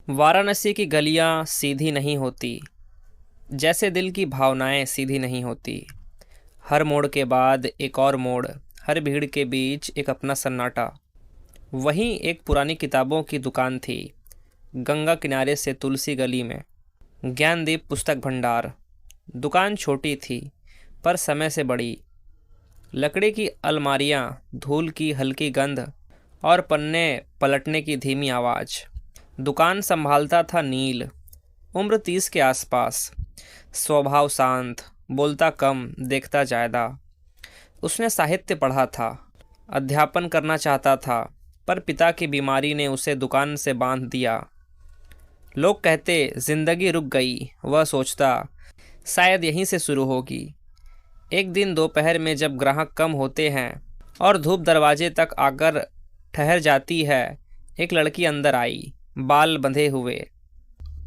वाराणसी की गलियां सीधी नहीं होती, जैसे दिल की भावनाएं सीधी नहीं होती। हर मोड़ के बाद एक और मोड़, हर भीड़ के बीच एक अपना सन्नाटा। वहीं एक पुरानी किताबों की दुकान थी, गंगा किनारे से तुलसी गली में। ज्ञानदीप पुस्तक भंडार। दुकान छोटी थी पर समय से बड़ी। लकड़ी की अलमारियां, धूल की हल्की गंध और पन्ने पलटने की धीमी आवाज़। दुकान संभालता था नील, उम्र 30 के आसपास। स्वभाव शांत, बोलता कम, देखता ज़्यादा। उसने साहित्य पढ़ा था, अध्यापन करना चाहता था, पर पिता की बीमारी ने उसे दुकान से बांध दिया। लोग कहते जिंदगी रुक गई, वह सोचता शायद यहीं से शुरू होगी। एक दिन दोपहर में जब ग्राहक कम होते हैं और धूप दरवाजे तक आकर ठहर जाती है, एक लड़की अंदर आई, बाल बंधे हुए,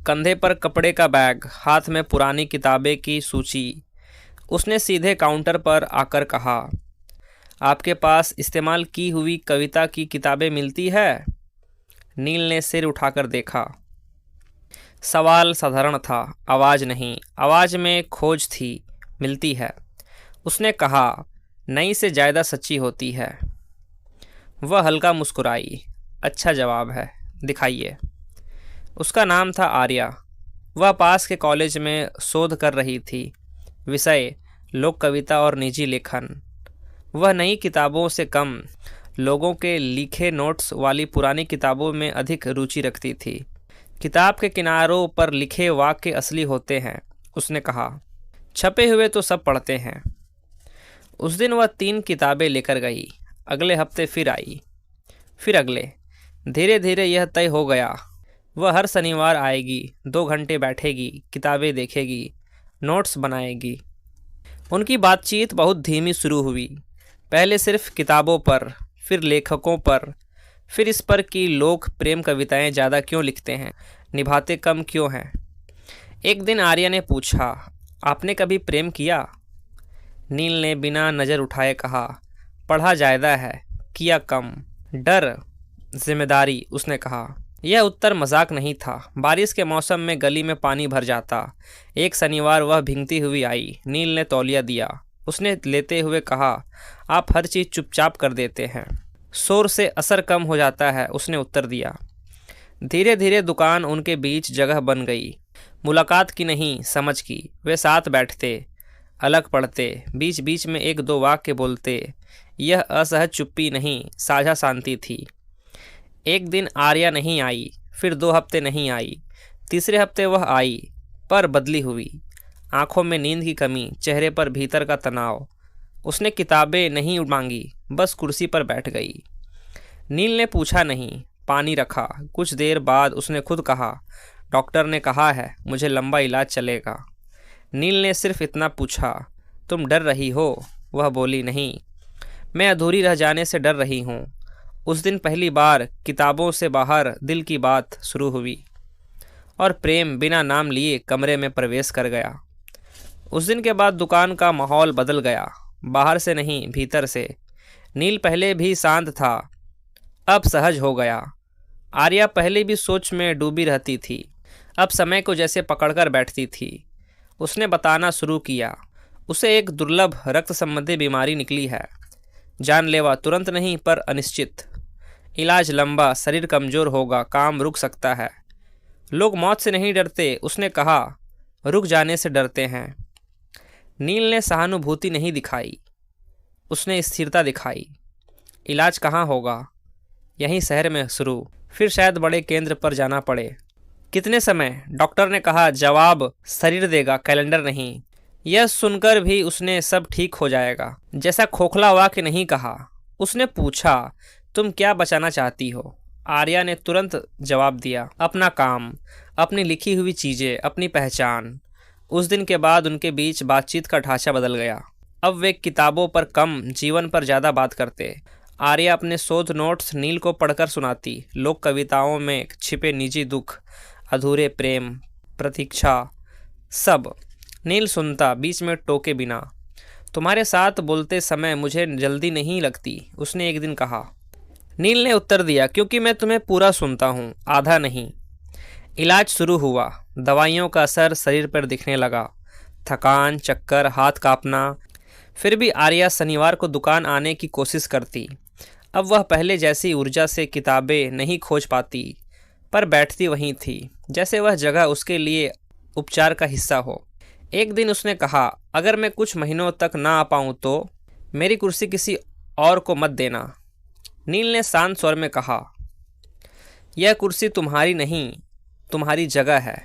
कंधे पर कपड़े का बैग, हाथ में पुरानी किताबें की सूची। उसने सीधे काउंटर पर आकर कहा, आपके पास इस्तेमाल की हुई कविता की किताबें मिलती है? नील ने सिर उठाकर देखा। सवाल साधारण था, आवाज़ नहीं। आवाज़ में खोज थी। मिलती है, उसने कहा, नई से ज़्यादा सच्ची होती है। वह हल्का मुस्कुराई। अच्छा जवाब है, दिखाइए। उसका नाम था आर्या। वह पास के कॉलेज में शोध कर रही थी, विषय लोक कविता और निजी लेखन। वह नई किताबों से कम लोगों के लिखे नोट्स वाली पुरानी किताबों में अधिक रुचि रखती थी। किताब के किनारों पर लिखे वाक्य असली होते हैं, उसने कहा। छपे हुए तो सब पढ़ते हैं। उस दिन वह 3 किताबें लेकर गई। अगले हफ्ते फिर आई, फिर अगले। धीरे धीरे यह तय हो गया, वह हर शनिवार आएगी, 2 घंटे बैठेगी, किताबें देखेगी, नोट्स बनाएगी। उनकी बातचीत बहुत धीमी शुरू हुई। पहले सिर्फ किताबों पर, फिर लेखकों पर, फिर इस पर कि लोग प्रेम कविताएं ज़्यादा क्यों लिखते हैं, निभाते कम क्यों हैं। एक दिन आर्या ने पूछा, आपने कभी प्रेम किया? नील ने बिना नज़र उठाए कहा, पढ़ा ज़्यादा है, किया कम। डर, जिम्मेदारी, उसने कहा। यह उत्तर मजाक नहीं था। बारिश के मौसम में गली में पानी भर जाता। एक शनिवार वह भीगती हुई आई। नील ने तौलिया दिया। उसने लेते हुए कहा, आप हर चीज़ चुपचाप कर देते हैं, शोर से असर कम हो जाता है, उसने उत्तर दिया। धीरे धीरे दुकान उनके बीच जगह बन गई। मुलाकात की नहीं, समझ की। वे साथ बैठते, अलग पढ़ते, बीच बीच में 1-2 वाक्य बोलते। यह असहज चुप्पी नहीं, साझा शांति थी। एक दिन आर्या नहीं आई, फिर 2 हफ्ते नहीं आई। तीसरे हफ्ते वह आई, पर बदली हुई। आंखों में नींद की कमी, चेहरे पर भीतर का तनाव। उसने किताबें नहीं मांगी, बस कुर्सी पर बैठ गई। नील ने पूछा नहीं, पानी रखा। कुछ देर बाद उसने खुद कहा, डॉक्टर ने कहा है मुझे लंबा इलाज चलेगा। नील ने सिर्फ इतना पूछा, तुम डर रही हो? वह बोली, नहीं, मैं अधूरी रह जाने से डर रही हूँ। उस दिन पहली बार किताबों से बाहर दिल की बात शुरू हुई और प्रेम बिना नाम लिए कमरे में प्रवेश कर गया। उस दिन के बाद दुकान का माहौल बदल गया, बाहर से नहीं, भीतर से। नील पहले भी शांत था, अब सहज हो गया। आर्या पहले भी सोच में डूबी रहती थी, अब समय को जैसे पकड़कर बैठती थी। उसने बताना शुरू किया, उसे एक दुर्लभ रक्त संबंधी बीमारी निकली है। जानलेवा तुरंत नहीं, पर अनिश्चित। इलाज लंबा, शरीर कमज़ोर होगा, काम रुक सकता है। लोग मौत से नहीं डरते, उसने कहा, रुक जाने से डरते हैं। नील ने सहानुभूति नहीं दिखाई, उसने स्थिरता दिखाई। इलाज कहाँ होगा? यहीं शहर में शुरू, फिर शायद बड़े केंद्र पर जाना पड़े। कितने समय? डॉक्टर ने कहा, जवाब शरीर देगा, कैलेंडर नहीं। यह सुनकर भी उसने सब ठीक हो जाएगा जैसा खोखला वाक्य नहीं कहा। उसने पूछा, तुम क्या बचाना चाहती हो? आर्या ने तुरंत जवाब दिया, अपना काम, अपनी लिखी हुई चीज़ें, अपनी पहचान। उस दिन के बाद उनके बीच बातचीत का ढांचा बदल गया। अब वे किताबों पर कम, जीवन पर ज़्यादा बात करते। आर्या अपने शोध नोट्स नील को पढ़कर सुनाती, लोक कविताओं में छिपे निजी दुख, अधूरे प्रेम, प्रतीक्षा, सब। नील सुनता, बीच में टोके बिना। तुम्हारे साथ बोलते समय मुझे जल्दी नहीं लगती, उसने एक दिन कहा। नील ने उत्तर दिया, क्योंकि मैं तुम्हें पूरा सुनता हूँ, आधा नहीं। इलाज शुरू हुआ। दवाइयों का असर शरीर पर दिखने लगा। थकान, चक्कर, हाथ कांपना। फिर भी आर्या शनिवार को दुकान आने की कोशिश करती। अब वह पहले जैसी ऊर्जा से किताबें नहीं खोज पाती, पर बैठती वहीं थी जैसे वह जगह उसके लिए उपचार का हिस्सा हो। एक दिन उसने कहा, अगर मैं कुछ महीनों तक ना आ पाऊँ तो मेरी कुर्सी किसी और को मत देना। नील ने शांत स्वर में कहा, यह कुर्सी तुम्हारी नहीं, तुम्हारी जगह है।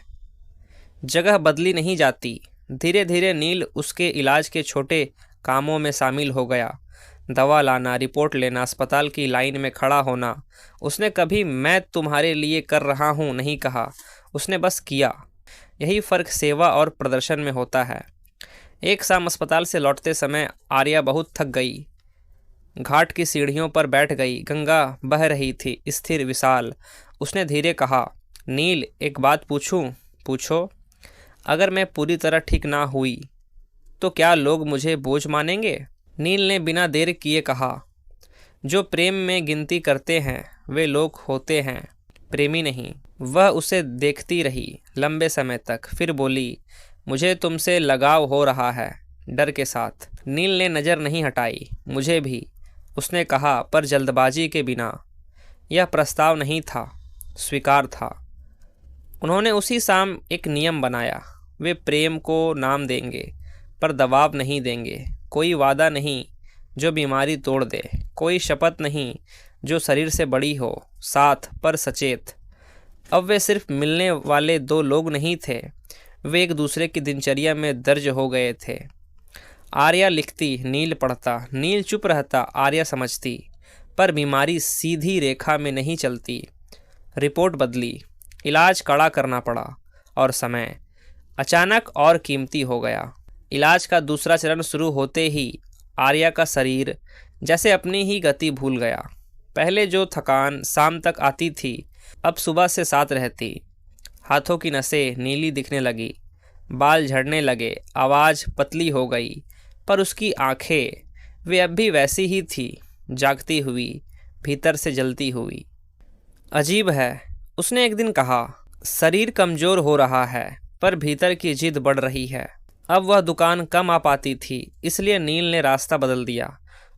जगह बदली नहीं जाती। धीरे धीरे नील उसके इलाज के छोटे कामों में शामिल हो गया। दवा लाना, रिपोर्ट लेना, अस्पताल की लाइन में खड़ा होना। उसने कभी मैं तुम्हारे लिए कर रहा हूँ नहीं कहा, उसने बस किया। यही फ़र्क सेवा और प्रदर्शन में होता है। एक शाम अस्पताल से लौटते समय आर्या बहुत थक गई। घाट की सीढ़ियों पर बैठ गई। गंगा बह रही थी, स्थिर, विशाल। उसने धीरे कहा, नील, एक बात पूछूं? पूछो। अगर मैं पूरी तरह ठीक ना हुई तो क्या लोग मुझे बोझ मानेंगे? नील ने बिना देर किए कहा, जो प्रेम में गिनती करते हैं वे लोग होते हैं, प्रेमी नहीं। वह उसे देखती रही लंबे समय तक, फिर बोली, मुझे तुमसे लगाव हो रहा है, डर के साथ। नील ने नज़र नहीं हटाई। मुझे भी, उसने कहा, पर जल्दबाजी के बिना। यह प्रस्ताव नहीं था, स्वीकार था। उन्होंने उसी शाम एक नियम बनाया। वे प्रेम को नाम देंगे, पर दबाव नहीं देंगे। कोई वादा नहीं जो बीमारी तोड़ दे, कोई शपथ नहीं जो शरीर से बड़ी हो। साथ पर सचेत। अब वे सिर्फ मिलने वाले दो लोग नहीं थे, वे एक दूसरे की दिनचर्या में दर्ज हो गए थे। आर्या लिखती, नील पढ़ता। नील चुप रहता, आर्या समझती। पर बीमारी सीधी रेखा में नहीं चलती। रिपोर्ट बदली, इलाज कड़ा करना पड़ा, और समय अचानक और कीमती हो गया। इलाज का दूसरा चरण शुरू होते ही आर्या का शरीर जैसे अपनी ही गति भूल गया। पहले जो थकान शाम तक आती थी, अब सुबह से साथ रहती। हाथों की नसें नीली दिखने लगी, बाल झड़ने लगे, आवाज़ पतली हो गई, पर उसकी आंखें, वे अब भी वैसी ही थी, जागती हुई, भीतर से जलती हुई। अजीब है, उसने एक दिन कहा, शरीर कमज़ोर हो रहा है, पर भीतर की जिद बढ़ रही है। अब वह दुकान कम आ पाती थी, इसलिए नील ने रास्ता बदल दिया।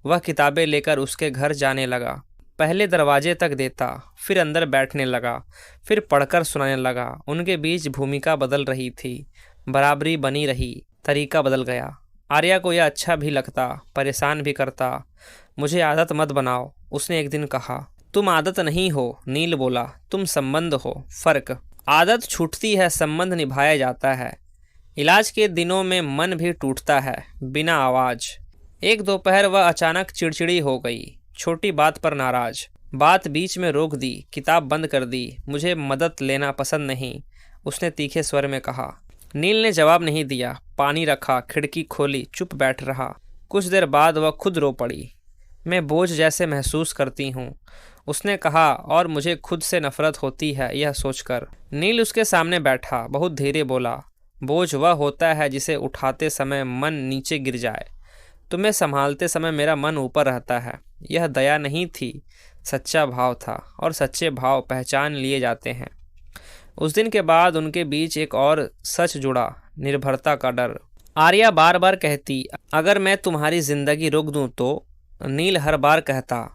वह किताबें लेकर उसके घर जाने लगा। पहले दरवाजे तक देता, फिर अंदर बैठने लगा, फिर पढ़कर सुनाने लगा। उनके बीच भूमिका बदल रही थी, बराबरी बनी रही, तरीका बदल गया। आर्या को यह अच्छा भी लगता, परेशान भी करता। मुझे आदत मत बनाओ, उसने एक दिन कहा। तुम आदत नहीं हो, नील बोला, तुम संबंध हो। फ़र्क, आदत छूटती है, संबंध निभाया जाता है। इलाज के दिनों में मन भी टूटता है, बिना आवाज़। एक दोपहर वह अचानक चिड़चिड़ी हो गई, छोटी बात पर नाराज। बात बीच में रोक दी, किताब बंद कर दी। मुझे मदद लेना पसंद नहीं, उसने तीखे स्वर में कहा। नील ने जवाब नहीं दिया। पानी रखा, खिड़की खोली, चुप बैठ रहा। कुछ देर बाद वह खुद रो पड़ी। मैं बोझ जैसे महसूस करती हूँ, उसने कहा, और मुझे खुद से नफरत होती है यह सोचकर। नील उसके सामने बैठा, बहुत धीरे बोला, बोझ वह होता है जिसे उठाते समय मन नीचे गिर जाए। तुम्हें संभालते समय मेरा मन ऊपर रहता है। यह दया नहीं थी, सच्चा भाव था, और सच्चे भाव पहचान लिए जाते हैं। उस दिन के बाद उनके बीच एक और सच जुड़ा, निर्भरता का डर। आर्या बार बार कहती, अगर मैं तुम्हारी जिंदगी रोक दूं तो। नील हर बार कहता,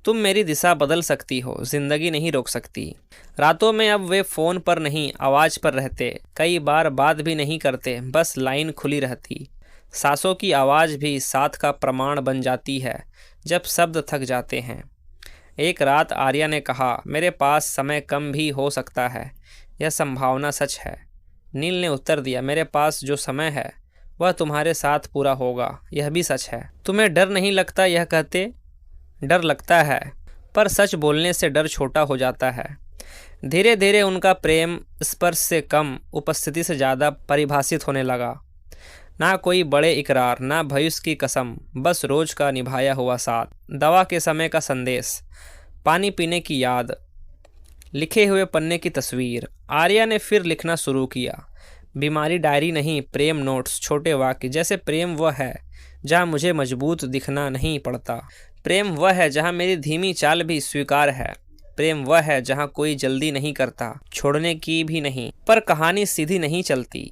तुम मेरी दिशा बदल सकती हो, जिंदगी नहीं रोक सकती। रातों में अब वे फ़ोन पर नहीं, आवाज़ पर रहते। कई बार बात भी नहीं करते, बस लाइन खुली रहती। सांसों की आवाज़ भी साथ का प्रमाण बन जाती है जब शब्द थक जाते हैं। एक रात आर्या ने कहा, मेरे पास समय कम भी हो सकता है, यह संभावना सच है। नील ने उत्तर दिया, मेरे पास जो समय है वह तुम्हारे साथ पूरा होगा, यह भी सच है। तुम्हें डर नहीं लगता यह कहते? डर लगता है, पर सच बोलने से डर छोटा हो जाता है। धीरे धीरे उनका प्रेम स्पर्श से कम, उपस्थिति से ज़्यादा परिभाषित होने लगा। ना कोई बड़े इकरार, ना भविष्य की कसम, बस रोज का निभाया हुआ साथ। दवा के समय का संदेश, पानी पीने की याद, लिखे हुए पन्ने की तस्वीर। आर्या ने फिर लिखना शुरू किया। बीमारी डायरी नहीं, प्रेम नोट्स, छोटे वाक्य, जैसे प्रेम वह है जहाँ मुझे मजबूत दिखना नहीं पड़ता। प्रेम वह है जहाँ मेरी धीमी चाल भी स्वीकार है। प्रेम वह है जहाँ कोई जल्दी नहीं करता, छोड़ने की भी नहीं। पर कहानी सीधी नहीं चलती।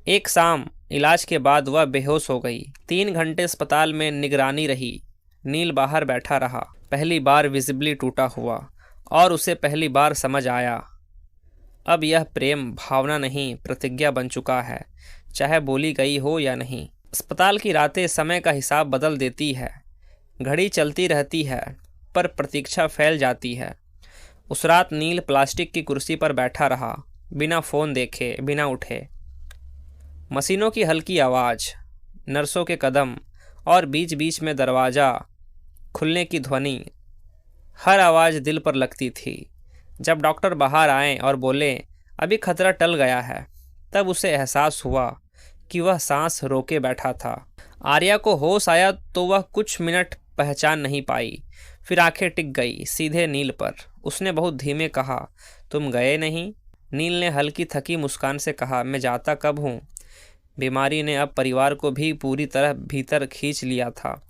एक शाम इलाज के बाद वह बेहोश हो गई। 3 घंटे अस्पताल में निगरानी रही। नील बाहर बैठा रहा। पहली बार विजिबली टूटा हुआ और उसे पहली बार समझ आया, अब यह प्रेम भावना नहीं प्रतिज्ञा बन चुका है, चाहे बोली गई हो या नहीं। अस्पताल की रातें समय का हिसाब बदल देती है। घड़ी चलती रहती है पर प्रतीक्षा फैल जाती है। उस रात नील प्लास्टिक की कुर्सी पर बैठा रहा, बिना फ़ोन देखे, बिना उठे। मशीनों की हल्की आवाज़, नर्सों के कदम और बीच बीच में दरवाज़ा खुलने की ध्वनि, हर आवाज़ दिल पर लगती थी। जब डॉक्टर बाहर आए और बोले अभी खतरा टल गया है, तब उसे एहसास हुआ कि वह सांस रोके बैठा था। आर्या को होश आया तो वह कुछ मिनट पहचान नहीं पाई, फिर आंखें टिक गई सीधे नील पर। उसने बहुत धीमे कहा, तुम गए नहीं? नील ने हल्की थकी मुस्कान से कहा, मैं जाता कब हूँ। बीमारी ने अब परिवार को भी पूरी तरह भीतर खींच लिया था।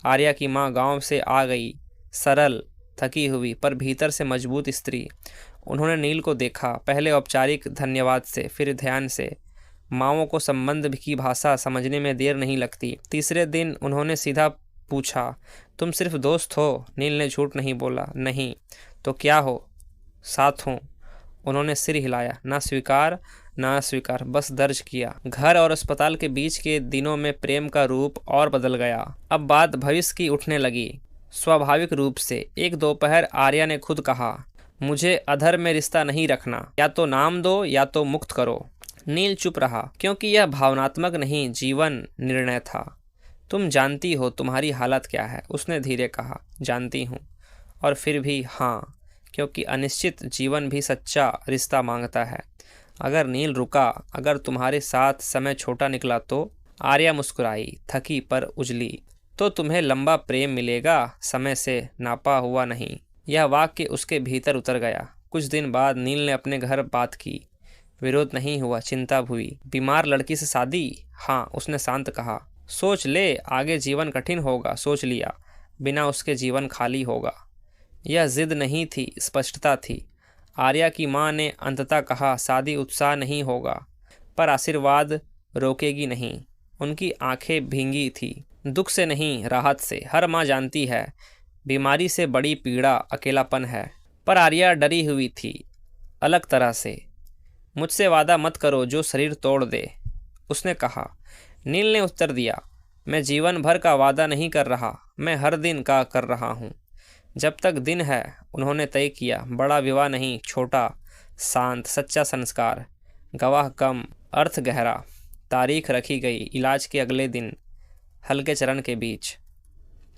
आर्या की माँ गांव से आ गई, सरल, थकी हुई पर भीतर से मजबूत स्त्री। उन्होंने नील को देखा, पहले औपचारिक धन्यवाद से, फिर ध्यान से। माँओं को संबंध की भाषा समझने में देर नहीं लगती। तीसरे दिन उन्होंने सीधा पूछा, तुम सिर्फ दोस्त हो? नील ने झूठ नहीं बोला। नहीं तो क्या हो? साथ हूँ। उन्होंने सिर हिलाया, ना स्वीकार ना अस्वीकार, बस दर्ज किया। घर और अस्पताल के बीच के दिनों में प्रेम का रूप और बदल गया। अब बात भविष्य की उठने लगी, स्वाभाविक रूप से। एक दोपहर आर्या ने खुद कहा, मुझे अधर में रिश्ता नहीं रखना, या तो नाम दो या तो मुक्त करो। नील चुप रहा, क्योंकि यह भावनात्मक नहीं जीवन निर्णय था। तुम जानती हो तुम्हारी हालत क्या है? उसने धीरे कहा, जानती हूँ, और फिर भी हाँ, क्योंकि अनिश्चित जीवन भी सच्चा रिश्ता मांगता है। अगर नील रुका, अगर तुम्हारे साथ समय छोटा निकला तो? आर्या मुस्कुराई, थकी पर उजली। तो तुम्हें लंबा प्रेम मिलेगा, समय से नापा हुआ नहीं। यह वाक्य उसके भीतर उतर गया। कुछ दिन बाद नील ने अपने घर बात की। विरोध नहीं हुआ, चिंता हुई। बीमार लड़की से शादी? हाँ, उसने शांत कहा। सोच ले, आगे जीवन कठिन होगा। सोच लिया, बिना उसके जीवन खाली होगा। यह जिद नहीं थी, स्पष्टता थी। आर्या की माँ ने अंततः कहा, शादी उत्साह नहीं होगा, पर आशीर्वाद रोकेगी नहीं। उनकी आंखें भींगी थी, दुख से नहीं, राहत से। हर माँ जानती है, बीमारी से बड़ी पीड़ा अकेलापन है। पर आर्या डरी हुई थी, अलग तरह से। मुझसे वादा मत करो जो शरीर तोड़ दे, उसने कहा। नील ने उत्तर दिया, मैं जीवन भर का वादा नहीं कर रहा, मैं हर दिन का कर रहा हूँ। जब तक दिन है, उन्होंने तय किया। बड़ा विवाह नहीं, छोटा, शांत, सच्चा संस्कार। गवाह कम, अर्थ गहरा। तारीख रखी गई, इलाज के अगले दिन, हल्के चरण के बीच।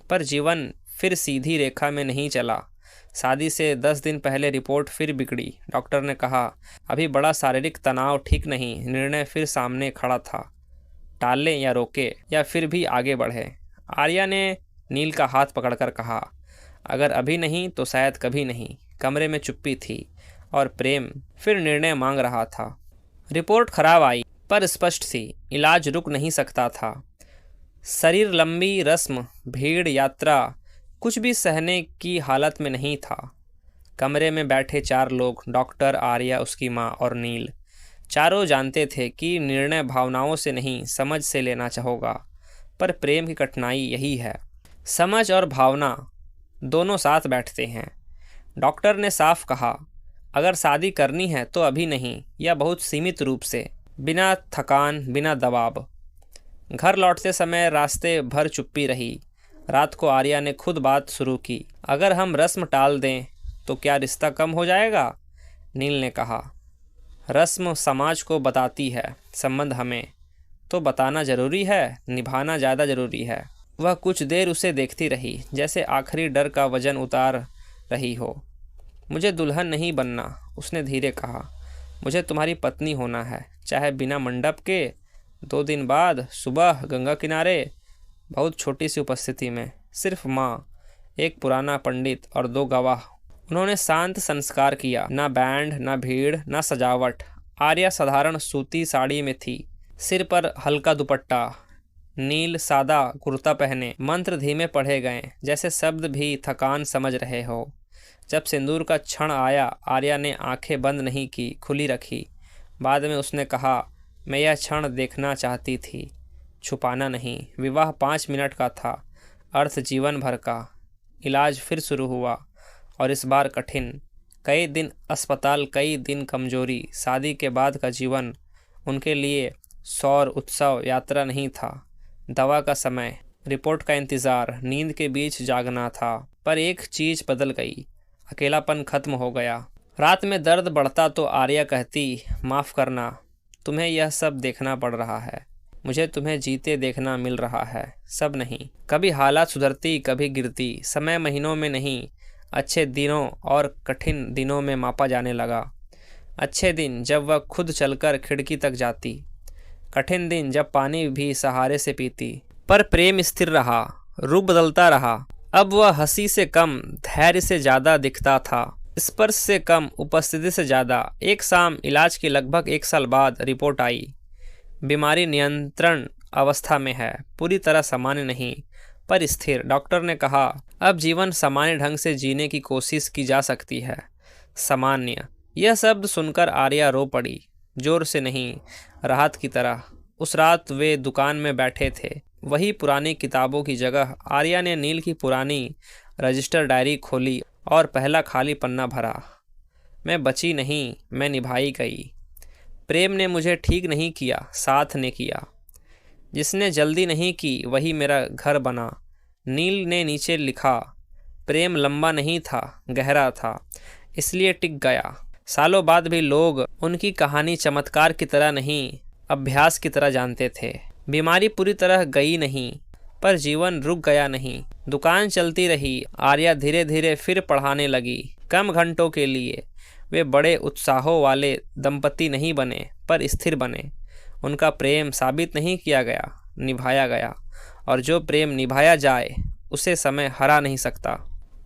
पर जीवन फिर सीधी रेखा में नहीं चला। शादी से 10 दिन पहले रिपोर्ट फिर बिगड़ी। डॉक्टर ने कहा, अभी बड़ा शारीरिक तनाव ठीक नहीं। निर्णय फिर सामने खड़ा था, टालें या रोके, या फिर भी आगे बढ़े। आर्या ने नील का हाथ पकड़कर कहा, अगर अभी नहीं तो शायद कभी नहीं। कमरे में चुप्पी थी और प्रेम फिर निर्णय मांग रहा था। रिपोर्ट खराब आई, पर स्पष्ट थी, इलाज रुक नहीं सकता था। शरीर लंबी रस्म, भीड़, यात्रा, कुछ भी सहने की हालत में नहीं था। कमरे में बैठे 4 लोग, डॉक्टर, आर्या, उसकी माँ और नील। चारों जानते थे कि निर्णय भावनाओं से नहीं, समझ से लेना होगा। पर प्रेम की कठिनाई यही है, समझ और भावना दोनों साथ बैठते हैं। डॉक्टर ने साफ कहा, अगर शादी करनी है तो अभी नहीं, या बहुत सीमित रूप से, बिना थकान, बिना दबाव। घर लौटते समय रास्ते भर चुप्पी रही। रात को आर्या ने खुद बात शुरू की, अगर हम रस्म टाल दें तो क्या रिश्ता कम हो जाएगा? नील ने कहा, रस्म समाज को बताती है, संबंध हमें तो बताना जरूरी है, निभाना ज़्यादा ज़रूरी है। वह कुछ देर उसे देखती रही, जैसे आखिरी डर का वजन उतार रही हो। मुझे दुल्हन नहीं बनना, उसने धीरे कहा, मुझे तुम्हारी पत्नी होना है, चाहे बिना मंडप के। 2 दिन बाद सुबह गंगा किनारे, बहुत छोटी सी उपस्थिति में, सिर्फ माँ, एक पुराना पंडित और 2 गवाह। उन्होंने शांत संस्कार किया, ना बैंड, ना भीड़, ना सजावट। आर्या साधारण सूती साड़ी में थी, सिर पर हल्का दुपट्टा। नील सादा कुर्ता पहने। मंत्र धीमे पढ़े गए, जैसे शब्द भी थकान समझ रहे हो। जब सिंदूर का क्षण आया, आर्या ने आंखें बंद नहीं की, खुली रखी। बाद में उसने कहा, मैं यह क्षण देखना चाहती थी, छुपाना नहीं। विवाह 5 मिनट का था, अर्थ जीवन भर का। इलाज फिर शुरू हुआ और इस बार कठिन। कई दिन अस्पताल, कई दिन कमजोरी। शादी के बाद का जीवन उनके लिए सौर उत्सव यात्रा नहीं था। दवा का समय, रिपोर्ट का इंतज़ार, नींद के बीच जागना था। पर एक चीज़ बदल गई, अकेलापन खत्म हो गया। रात में दर्द बढ़ता तो आर्या कहती, माफ़ करना, तुम्हें यह सब देखना पड़ रहा है। मुझे तुम्हें जीते देखना मिल रहा है, सब नहीं। कभी हालात सुधरती, कभी गिरती। समय महीनों में नहीं, अच्छे दिनों और कठिन दिनों में मापा जाने लगा। अच्छे दिन जब वह खुद चलकर खिड़की तक जाती, कठिन दिन जब पानी भी सहारे से पीती। पर प्रेम स्थिर रहा, रूप बदलता रहा। अब वह हंसी से कम, धैर्य से ज़्यादा दिखता था, स्पर्श से कम, उपस्थिति से ज़्यादा। एक शाम, इलाज के लगभग 1 साल बाद, रिपोर्ट आई। बीमारी नियंत्रण अवस्था में है, पूरी तरह सामान्य नहीं पर स्थिर। डॉक्टर ने कहा, अब जीवन सामान्य ढंग से जीने की कोशिश की जा सकती है। सामान्य, यह शब्द सुनकर आर्या रो पड़ी, जोर से नहीं, राहत की तरह। उस रात वे दुकान में बैठे थे, वही पुरानी किताबों की जगह। आर्या ने नील की पुरानी रजिस्टर डायरी खोली और पहला खाली पन्ना भरा। मैं बची नहीं, मैं निभाई गई। प्रेम ने मुझे ठीक नहीं किया, साथ ने किया। जिसने जल्दी नहीं की वही मेरा घर बना। नील ने नीचे लिखा, प्रेम लंबा नहीं था, गहरा था, इसलिए टिक गया। सालों बाद भी लोग उनकी कहानी चमत्कार की तरह नहीं, अभ्यास की तरह जानते थे। बीमारी पूरी तरह गई नहीं, पर जीवन रुक गया नहीं। दुकान चलती रही। आर्या धीरे धीरे फिर पढ़ाने लगी, कम घंटों के लिए। वे बड़े उत्साहों वाले दंपति नहीं बने, पर स्थिर बने। उनका प्रेम साबित नहीं किया गया, निभाया गया। और जो प्रेम निभाया जाए, उसे समय हरा नहीं सकता।